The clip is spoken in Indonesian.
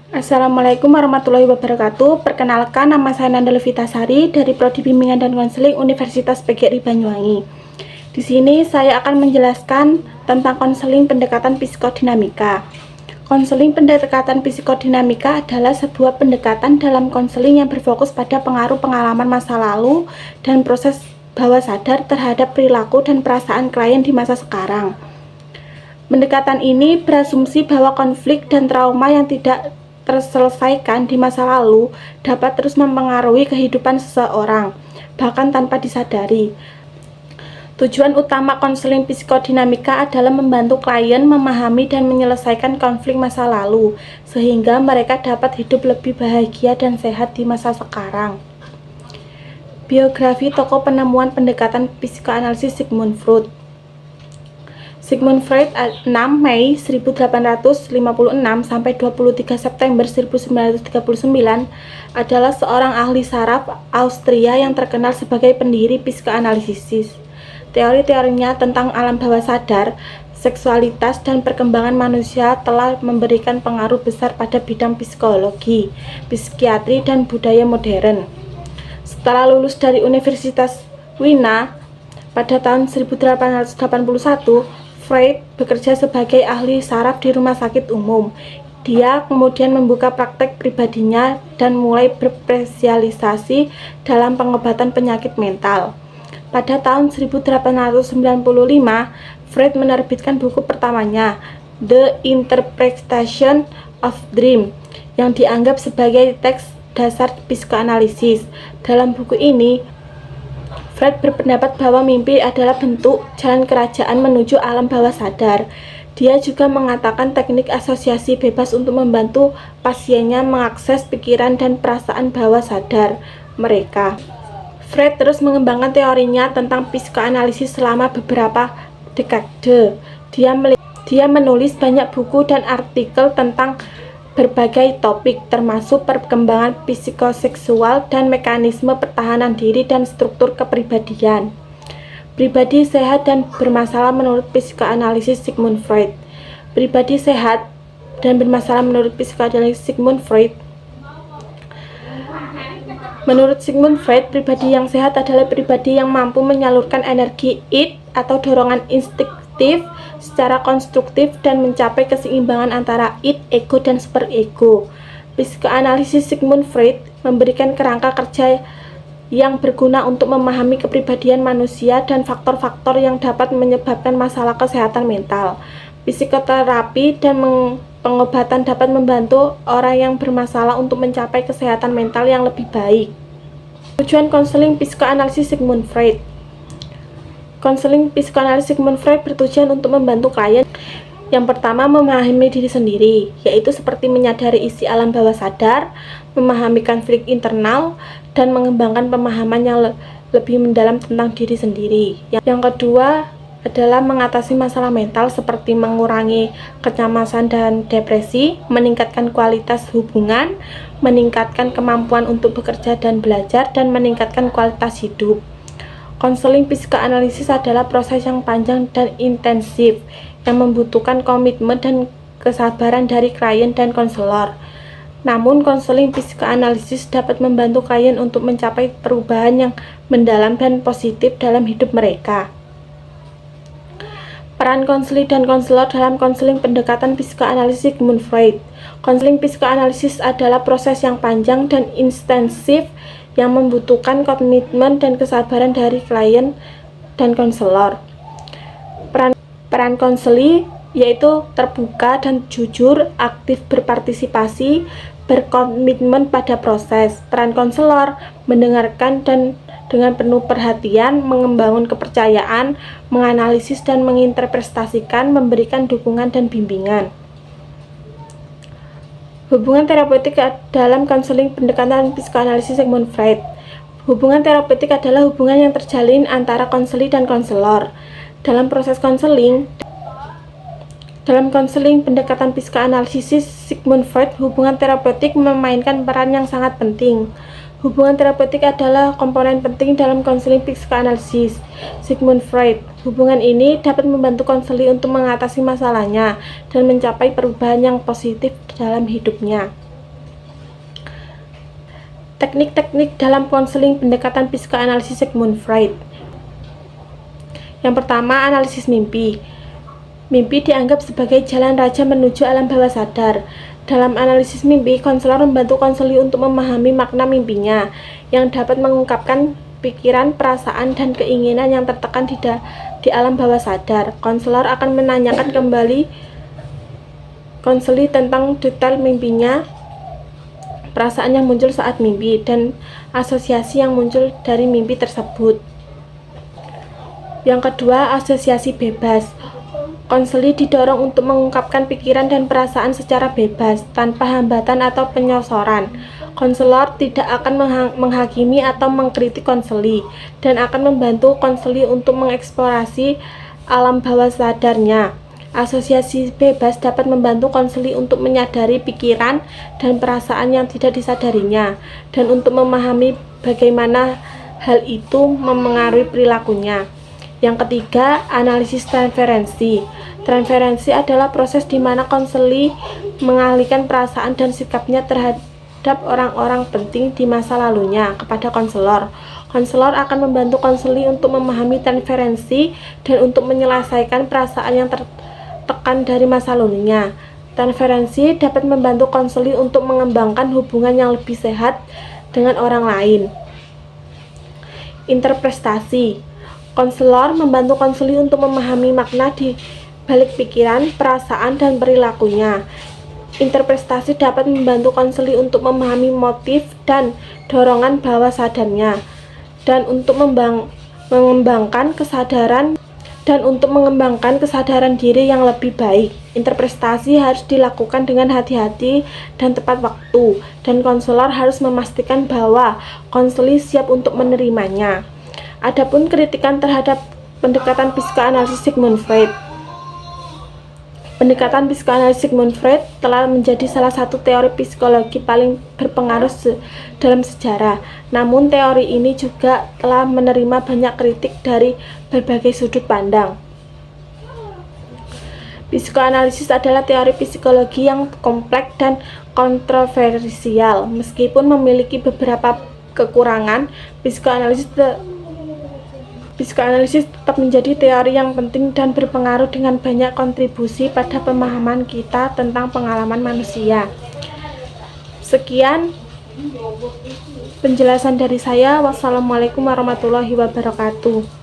Assalamualaikum warahmatullahi wabarakatuh. Perkenalkan, nama saya Nanda Levitasari dari Prodi Bimbingan dan Konseling Universitas PGRI Banyuwangi. Di sini saya akan menjelaskan tentang konseling pendekatan psikodinamika. Konseling pendekatan psikodinamika adalah sebuah pendekatan dalam konseling yang berfokus pada pengaruh pengalaman masa lalu dan proses bawah sadar terhadap perilaku dan perasaan klien di masa sekarang. Pendekatan ini berasumsi bahwa konflik dan trauma yang tidak terselesaikan di masa lalu dapat terus mempengaruhi kehidupan seseorang, bahkan tanpa disadari. Tujuan utama konseling psikodinamika adalah membantu klien memahami dan menyelesaikan konflik masa lalu, sehingga mereka dapat hidup lebih bahagia dan sehat di masa sekarang. Biografi tokoh penemuan pendekatan psikoanalisis Sigmund Freud. Sigmund Freud 6 Mei 1856 sampai 23 September 1939 adalah seorang ahli saraf Austria yang terkenal sebagai pendiri psikoanalisis. Teori-teorinya tentang alam bawah sadar, seksualitas, dan perkembangan manusia telah memberikan pengaruh besar pada bidang psikologi, psikiatri, dan budaya modern. Setelah lulus dari Universitas Wina pada tahun 1881, Freud bekerja sebagai ahli saraf di rumah sakit umum. Dia kemudian membuka praktek pribadinya dan mulai berspesialisasi dalam pengobatan penyakit mental. Pada tahun 1895, Freud menerbitkan buku pertamanya, The Interpretation of Dream, yang dianggap sebagai teks dasar psikoanalisis. Dalam buku ini, Freud berpendapat bahwa mimpi adalah bentuk jalan kerajaan menuju alam bawah sadar. Dia juga mengatakan teknik asosiasi bebas untuk membantu pasiennya mengakses pikiran dan perasaan bawah sadar mereka. Freud terus mengembangkan teorinya tentang psikoanalisis selama beberapa dekade. Dia menulis banyak buku dan artikel tentang berbagai topik, termasuk perkembangan psikoseksual dan mekanisme pertahanan diri dan struktur kepribadian. Pribadi sehat dan bermasalah menurut psikoanalisis Sigmund Freud. Pribadi sehat dan bermasalah menurut psikoanalisis Sigmund Freud. Menurut Sigmund Freud, pribadi yang sehat adalah pribadi yang mampu menyalurkan energi id atau dorongan instiktif secara konstruktif dan mencapai keseimbangan antara id, ego, dan superego. Psikoanalisis Sigmund Freud memberikan kerangka kerja yang berguna untuk memahami kepribadian manusia dan faktor-faktor yang dapat menyebabkan masalah kesehatan mental. Psikoterapi dan pengobatan dapat membantu orang yang bermasalah untuk mencapai kesehatan mental yang lebih baik. Tujuan konseling psikoanalisis Sigmund Freud. Konseling psikoanalisis Sigmund Freud bertujuan untuk membantu klien. Yang pertama, memahami diri sendiri, yaitu seperti menyadari isi alam bawah sadar, memahami konflik internal, dan mengembangkan pemahaman yang lebih mendalam tentang diri sendiri. Yang kedua adalah mengatasi masalah mental seperti mengurangi kecemasan dan depresi, meningkatkan kualitas hubungan, meningkatkan kemampuan untuk bekerja dan belajar, dan meningkatkan kualitas hidup. Konseling psikoanalisis adalah proses yang panjang dan intensif yang membutuhkan komitmen dan kesabaran dari klien dan konselor. Namun, konseling psikoanalisis dapat membantu klien untuk mencapai perubahan yang mendalam dan positif dalam hidup mereka. Peran konselor dan konselor dalam konseling pendekatan psikoanalisis Sigmund Freud. Konseling psikoanalisis adalah proses yang panjang dan intensif yang membutuhkan komitmen dan kesabaran dari klien dan konselor. Peran konseling yaitu terbuka dan jujur, aktif berpartisipasi, berkomitmen pada proses. Peran konselor mendengarkan dan dengan penuh perhatian, mengembangkan kepercayaan, menganalisis dan menginterpretasikan, memberikan dukungan dan bimbingan. Hubungan terapeutik dalam konseling pendekatan psikoanalisis Sigmund Freud. Hubungan terapeutik adalah hubungan yang terjalin antara konseli dan konselor. Dalam proses konseling, dalam konseling pendekatan psikoanalisis Sigmund Freud, hubungan terapeutik memainkan peran yang sangat penting. Hubungan terapeutik adalah komponen penting dalam konseling psikoanalisis Sigmund Freud. Hubungan ini dapat membantu konseli untuk mengatasi masalahnya dan mencapai perubahan yang positif dalam hidupnya. Teknik-teknik dalam konseling pendekatan psikoanalisis Sigmund Freud. Yang pertama, analisis mimpi. Mimpi dianggap sebagai jalan raja menuju alam bawah sadar. Dalam analisis mimpi, konselor membantu konseli untuk memahami makna mimpinya, yang dapat mengungkapkan pikiran, perasaan, dan keinginan yang tertekan di alam bawah sadar. Konselor akan menanyakan kembali konseli tentang detail mimpinya, perasaan yang muncul saat mimpi, dan asosiasi yang muncul dari mimpi tersebut. Yang kedua, asosiasi bebas. Konseli didorong untuk mengungkapkan pikiran dan perasaan secara bebas, tanpa hambatan atau penyosoran. Konselor tidak akan menghakimi atau mengkritik konseli, dan akan membantu konseli untuk mengeksplorasi alam bawah sadarnya. Asosiasi bebas dapat membantu konseli untuk menyadari pikiran dan perasaan yang tidak disadarinya, dan untuk memahami bagaimana hal itu memengaruhi perilakunya. Yang ketiga, analisis transferensi. Transferensi adalah proses di mana konseli mengalihkan perasaan dan sikapnya terhadap orang-orang penting di masa lalunya kepada konselor. Konselor akan membantu konseli untuk memahami transferensi dan untuk menyelesaikan perasaan yang tertekan dari masa lalunya. Transferensi dapat membantu konseli untuk mengembangkan hubungan yang lebih sehat dengan orang lain. Interpretasi. Konselor membantu konseli untuk memahami makna di balik pikiran, perasaan, dan perilakunya. Interpretasi dapat membantu konseli untuk memahami motif dan dorongan bawah sadarnya, dan untuk mengembangkan kesadaran diri yang lebih baik. Interpretasi harus dilakukan dengan hati-hati dan tepat waktu, dan konselor harus memastikan bahwa konseli siap untuk menerimanya. Adapun kritikan terhadap pendekatan psikoanalisis Sigmund Freud. Pendekatan psikoanalisis Sigmund Freud telah menjadi salah satu teori psikologi paling berpengaruh dalam sejarah. Namun teori ini juga telah menerima banyak kritik dari berbagai sudut pandang. Psikoanalisis adalah teori psikologi yang kompleks dan kontroversial. Meskipun memiliki beberapa kekurangan, Psikoanalisis tetap menjadi teori yang penting dan berpengaruh dengan banyak kontribusi pada pemahaman kita tentang pengalaman manusia. Sekian penjelasan dari saya. Wassalamualaikum warahmatullahi wabarakatuh.